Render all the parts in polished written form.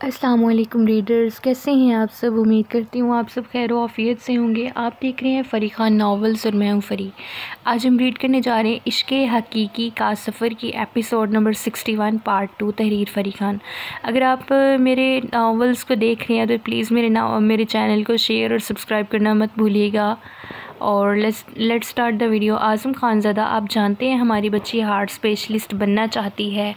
अस्सलाम वालेकुम रीडर्स, कैसे हैं आप सब। उम्मीद करती हूँ आप सब खैर आफियत से होंगे। आप देख रहे हैं फ़री खान नॉवेल्स और मैं हूँ फ़री। आज हम रीड करने जा रहे हैं इश्क़े हकीकी का सफ़र की एपिसोड नंबर 61 पार्ट 2 तहरीर फ़री खान। अगर आप मेरे नॉवेल्स को देख रहे हैं तो प्लीज़ मेरे चैनल को शेयर और सब्सक्राइब करना मत भूलिएगा। और लेट्स स्टार्ट द वीडियो। आज़म खानज़ादा, आप जानते हैं हमारी बच्ची हार्ट स्पेशलिस्ट बनना चाहती है।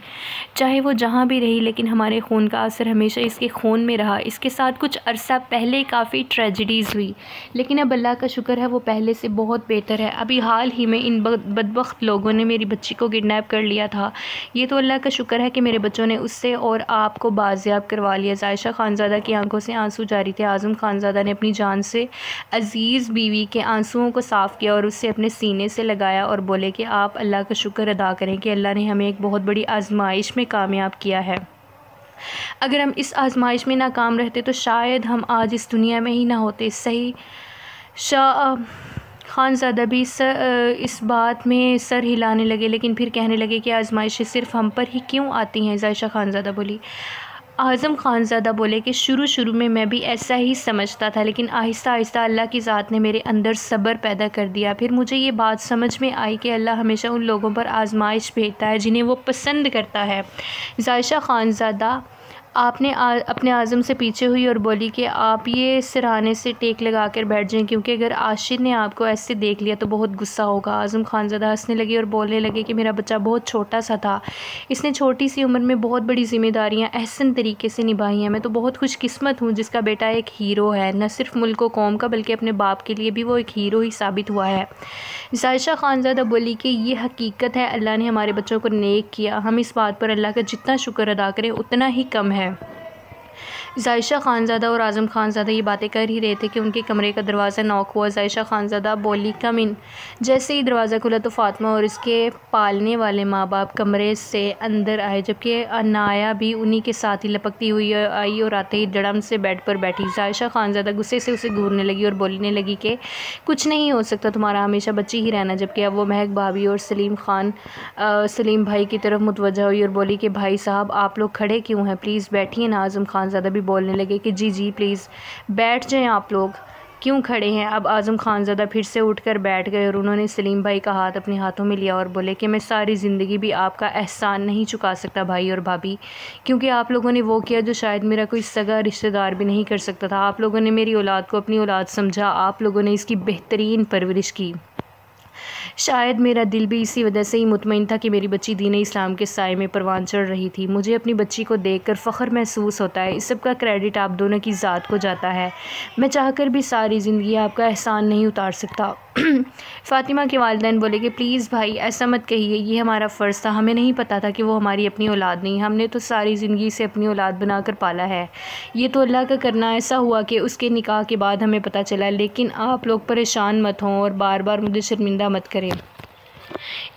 चाहे वो जहाँ भी रही, लेकिन हमारे खून का असर हमेशा इसके खून में रहा। इसके साथ कुछ अरसा पहले काफ़ी ट्रेजिडीज़ हुई, लेकिन अब अल्लाह का शुक्र है वो पहले से बहुत बेहतर है। अभी हाल ही में इन बदबख्त लोगों ने मेरी बच्ची को किडनैप कर लिया था। ये तो अल्लाह का शुक्र है कि मेरे बच्चों ने उससे और आपको बाजियाब करवा लिया। जायशा खानज़ादा की आंखों से आंसू जारी थे। आज़म खानज़ादा ने अपनी जान से अज़ीज़ बीवी के आंसुओं को साफ़ किया और उससे अपने सीने से लगाया और बोले कि आप अल्लाह का शुक्र अदा करें कि अल्लाह ने हमें एक बहुत बड़ी आजमाइश में कामयाब किया है। अगर हम इस आजमाइश में नाकाम रहते तो शायद हम आज इस दुनिया में ही ना होते। सही शाह खानज़ादा भी इस बात में सर हिलाने लगे, लेकिन फिर कहने लगे कि आजमाइशें सिर्फ़ हम पर ही क्यों आती हैं। जायशा खानज़ादा बोली। आज़म खानज़ादा बोले कि शुरू में मैं भी ऐसा ही समझता था, लेकिन आहिस्ता आहिस्ता अल्लाह की ज़ात ने मेरे अंदर सब्र पैदा कर दिया। फिर मुझे ये बात समझ में आई कि अल्लाह हमेशा उन लोगों पर आजमाइश भेजता है जिन्हें वो पसंद करता है। जायशा खानज़ादा आपने अपने आज़म से पीछे हुई और बोली कि आप ये सिरहाने से टेक लगा कर बैठ जाएं, क्योंकि अगर आशिर ने आपको ऐसे देख लिया तो बहुत गुस्सा होगा। आज़म खानज़ादा हंसने लगे और बोलने लगे कि मेरा बच्चा बहुत छोटा सा था, इसने छोटी सी उम्र में बहुत बड़ी ज़िम्मेदारियां अहसन तरीके से निभाई हैं। मैं तो बहुत खुशकिस्मत हूँ जिसका बेटा एक हीरो है, न सिर्फ मुल्क व कौम का बल्कि अपने बाप के लिए भी वो एक हीरो ही साबित हुआ है। जायशा खानज़ादा बोली कि ये हकीकत है, अल्लाह ने हमारे बच्चों को नेक किया। हम इस बात पर अल्लाह का जितना शुक्र अदा करें उतना ही कम है। जायशा खानज़ादा और आज़म खानज़ादा ये बातें कर ही रहे थे कि उनके कमरे का दरवाज़ा नॉक हुआ। जायशा खानज़ादा बोली, कम इन। जैसे ही दरवाज़ा खुला तो फ़ातिमा और इसके पालने वाले माँ बाप कमरे से अंदर आए, जबकि अनाया भी उन्हीं के साथ ही लपकती हुई आई और आते ही धड़म से बेड पर बैठी। जायशा खानज़ादा गुस्से से उसे घूरने लगी और बोलने लगी कि कुछ नहीं हो सकता, तुम्हारा हमेशा बच्ची ही रहना। जबकि अब वो महक भाभी और सलीम भाई की तरफ मुतवज्जा हुई और बोली कि भाई साहब आप लोग खड़े क्यों हैं, प्लीज़ बैठिए ना। आज़म खानज़ादा भी बोलने लगे कि जी प्लीज़ बैठ जाएं, आप लोग क्यों खड़े हैं। अब आज़म खानज़ादा फिर से उठकर बैठ गए और उन्होंने सलीम भाई का हाथ अपने हाथों में लिया और बोले कि मैं सारी ज़िंदगी भी आपका एहसान नहीं चुका सकता भाई और भाभी, क्योंकि आप लोगों ने वो किया जो शायद मेरा कोई सगा रिश्तेदार भी नहीं कर सकता था। आप लोगों ने मेरी औलाद को अपनी औलाद समझा, आप लोगों ने इसकी बेहतरीन परवरिश की। शायद मेरा दिल भी इसी वजह से ही मुतमईन था कि मेरी बच्ची दीन इस्लाम के साए में परवान चढ़ रही थी। मुझे अपनी बच्ची को देखकर फ़ख्र महसूस होता है। इस सब का क्रेडिट आप दोनों की ज़ात को जाता है। मैं चाहकर भी सारी ज़िंदगी आपका एहसान नहीं उतार सकता। फ़ातिमा के वालिदैन बोले कि प्लीज़ भाई ऐसा मत कहिए, ये हमारा फ़र्ज़ था, हमें नहीं पता था कि वो हमारी अपनी औलाद नहीं, हमने तो सारी ज़िंदगी से अपनी औलाद बनाकर पाला है। ये तो अल्लाह का करना ऐसा हुआ कि उसके निकाह के बाद हमें पता चला। लेकिन आप लोग परेशान मत हों और बार बार मुझे शर्मिंदा मत करें।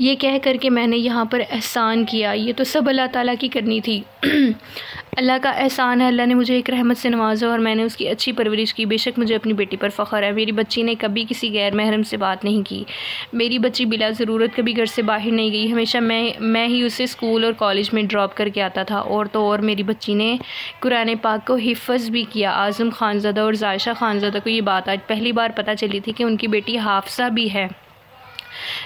ये कह कर के मैंने यहाँ पर एहसान किया, ये तो सब अल्लाह ताला की करनी थी। अल्लाह का एहसान है, अल्लाह ने मुझे एक रहमत से नवाजा और मैंने उसकी अच्छी परवरिश की। बेशक मुझे अपनी बेटी पर फ़ख्र है। मेरी बच्ची ने कभी किसी गैर महरम से बात नहीं की। मेरी बच्ची बिला ज़रूरत कभी घर से बाहर नहीं गई। हमेशा मैं ही उसे स्कूल और कॉलेज में ड्रॉप करके आता था। और तो और मेरी बच्ची ने कुरान पाक को हिफ़्ज़ भी किया। आज़म खानज़ादा और जायशा खानज़ादा को ये बात आज पहली बार पता चली थी कि उनकी बेटी हाफ़सा भी है।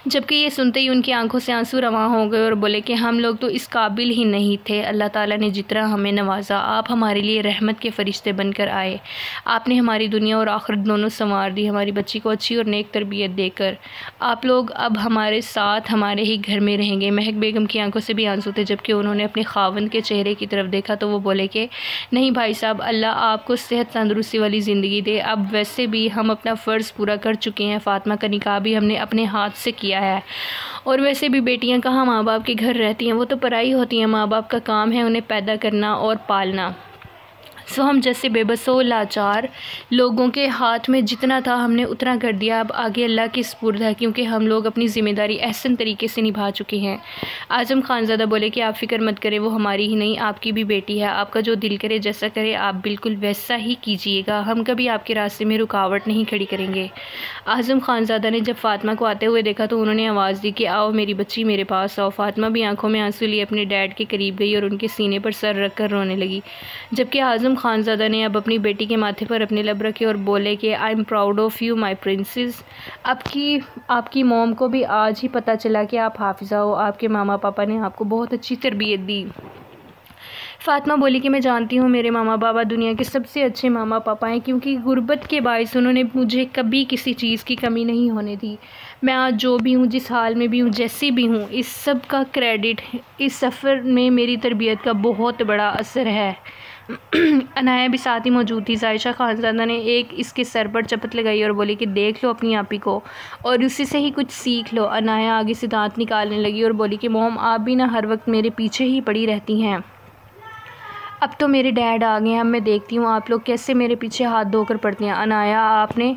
जबकि ये सुनते ही उनकी आंखों से आंसू रवां हो गए और बोले कि हम लोग तो इस काबिल ही नहीं थे। अल्लाह ताला ने जितना हमें नवाजा, आप हमारे लिए रहमत के फ़रिश्ते बनकर आए। आपने हमारी दुनिया और आखिरत दोनों संवार दी, हमारी बच्ची को अच्छी और नेक तरबियत देकर। आप लोग अब हमारे साथ हमारे ही घर में रहेंगे। महक बेगम की आंखों से भी आंसू थे। जबकि उन्होंने अपने खावंद के चेहरे की तरफ देखा तो वो बोले कि नहीं भाई साहब, अल्लाह आपको सेहत तंदुरुस्ती वाली ज़िंदगी दे। अब वैसे भी हम अपना फ़र्ज़ पूरा कर चुके हैं। फ़ातिमा का निकाह भी हमने अपने हाथ से किया है। और वैसे भी बेटियां कहाँ माँ बाप के घर रहती हैं, वो तो पराई होती हैं। माँ बाप का काम है उन्हें पैदा करना और पालना। सो हम जैसे बेबसो लाचार लोगों के हाथ में जितना था हमने उतना कर दिया। अब आगे अल्लाह के सुपुर्द है, क्योंकि हम लोग अपनी ज़िम्मेदारी एहसन तरीके से निभा चुके हैं। आज़म खानज़ादा बोले कि आप फ़िक्र मत करें, वो हमारी ही नहीं आपकी भी बेटी है। आपका जो दिल करे जैसा करे आप बिल्कुल वैसा ही कीजिएगा, हम कभी आपके रास्ते में रुकावट नहीं खड़ी करेंगे। आज़म खानज़ादा ने जब फ़ातिमा को आते हुए देखा तो उन्होंने आवाज़ दी कि आओ मेरी बच्ची मेरे पास आओ। फ़ातिमा भी आंखों में आंसू लिए अपने डैड के करीब गई और उनके सीने पर सर रख कर रोने लगी, जबकि आज़म खानज़ादा ने अब अपनी बेटी के माथे पर अपने लब रखे और बोले कि I am proud of you my princess. आपकी मॉम को भी आज ही पता चला कि आप हाफिज़ा हो, आपके मामा पापा ने आपको बहुत अच्छी तरबियत दी। फ़ातिमा बोली कि मैं जानती हूँ मेरे मामा पापा दुनिया के सबसे अच्छे मामा पापा हैं, क्योंकि गुर्बत के बायस उन्होंने मुझे कभी किसी चीज़ की कमी नहीं होने दी। मैं आज जो भी हूँ, जिस हाल में भी हूँ, जैसी भी हूँ, इस सब का क्रेडिट इस सफ़र में मेरी तरबियत का बहुत बड़ा असर है। अनाया भी साथ ही मौजूद थी। जायशा खानज़ादा ने एक इसके सर पर चपत लगाई और बोली कि देख लो अपनी आपी को और उसी से ही कुछ सीख लो। अनाया आगे से दांत निकालने लगी और बोली कि मोम आप भी ना हर वक्त मेरे पीछे ही पड़ी रहती हैं। अब तो मेरे डैड आ गए हैं, अब मैं देखती हूँ आप लोग कैसे मेरे पीछे हाथ धोकर पड़ती हैं। अनाया आपने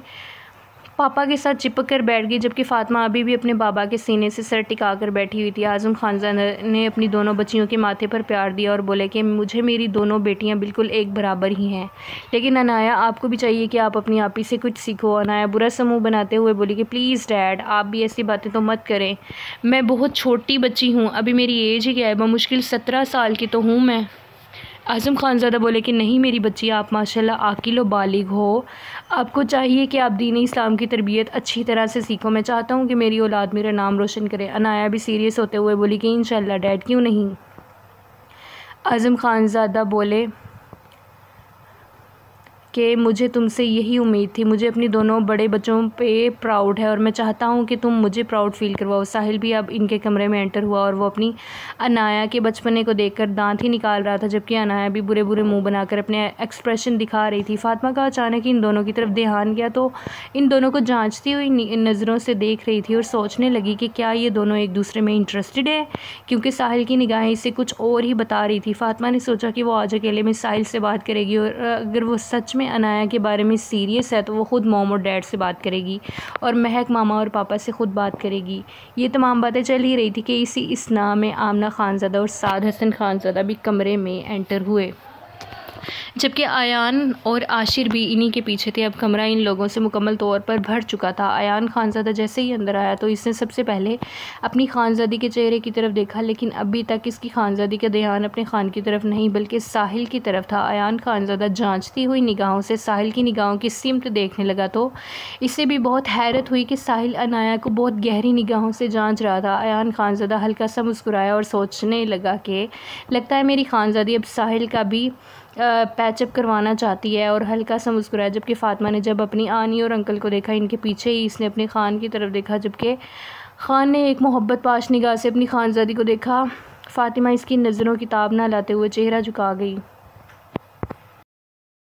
पापा के साथ चिपक कर बैठ गई, जबकि फ़ातिमा अभी भी अपने बाबा के सीने से सर टिका कर बैठी हुई थी। आज़म खानज़ादा ने अपनी दोनों बच्चियों के माथे पर प्यार दिया और बोले कि मुझे मेरी दोनों बेटियां बिल्कुल एक बराबर ही हैं, लेकिन अनाया आपको भी चाहिए कि आप अपनी आपी से कुछ सीखो। अनाया बुरा समूह बनाते हुए बोली कि प्लीज़ डैड आप भी ऐसी बातें तो मत करें, मैं बहुत छोटी बच्ची हूँ, अभी मेरी एज ही क्या है, मुश्किल 17 साल की तो हूँ मैं। आज़म खानज़ादा बोले कि नहीं मेरी बच्ची, आप माशाल्लाह आकिल व बालिग हो, आपको चाहिए कि आप दीन इस्लाम की तरबियत अच्छी तरह से सीखो। मैं चाहता हूँ कि मेरी औलाद मेरा नाम रोशन करे। अनाया भी सीरियस होते हुए बोली कि इंशाल्लाह डैड, क्यों नहीं। आज़म खानज़ादा बोले कि मुझे तुमसे यही उम्मीद थी, मुझे अपनी दोनों बड़े बच्चों पे प्राउड है और मैं चाहता हूँ कि तुम मुझे प्राउड फील करवाओ। साहिल भी अब इनके कमरे में एंटर हुआ और वो अपनी अनाया के बचपने को देखकर दांत ही निकाल रहा था, जबकि अनाया भी बुरे बुरे मुंह बनाकर अपने एक्सप्रेशन दिखा रही थी। फ़ातिमा का अचानक इन दोनों की तरफ ध्यान गया तो इन दोनों को जाँचती हुई नज़रों से देख रही थी और सोचने लगी कि क्या ये दोनों एक दूसरे में इंटरेस्टेड है, क्योंकि साहिल की निगाहें इसे कुछ और ही बता रही थी। फ़ातिमा ने सोचा कि वो आज अकेले में साहिल से बात करेगी और अगर वो सच में अनाया के बारे में सीरियस है तो वो ख़ुद मॉम और डैड से बात करेगी और महक मामा और पापा से ख़ुद बात करेगी। ये तमाम बातें चल ही रही थी कि इसी इसना में आमना खानज़ादा और साद हसन खानज़ादा भी कमरे में एंटर हुए, जबकि आयान और आशिर भी इन्हीं के पीछे थे। अब कमरा इन लोगों से मुकम्मल तौर पर भर चुका था। आयान खानज़ादा जैसे ही अंदर आया तो इसने सबसे पहले अपनी खानज़ादी के चेहरे की तरफ देखा, लेकिन अभी तक इसकी खानज़ादी का ध्यान अपने खान की तरफ नहीं बल्कि साहिल की तरफ था। आयान खानज़ादा जांचती हुई निगाहों से साहिल की निगाहों की सिमत देखने लगा तो इसे भी बहुत हैरत हुई कि साहिल अनाया को बहुत गहरी निगाहों से जाँच रहा था। आयान खानज़ादा हल्का सा मुस्कुराया और सोचने लगा कि लगता है मेरी खानज़ादी अब साहिल का भी पैचअप करवाना चाहती है, और हल्का सा मुस्कुराया। जबकि फ़ातिमा ने जब अपनी आनी और अंकल को देखा, इनके पीछे ही इसने अपने खान की तरफ देखा, जबकि खान ने एक मोहब्बत पाश निगाह से अपनी खानज़ादी को देखा। फ़ातिमा इसकी नज़रों की ताब ना लाते हुए चेहरा झुका गई।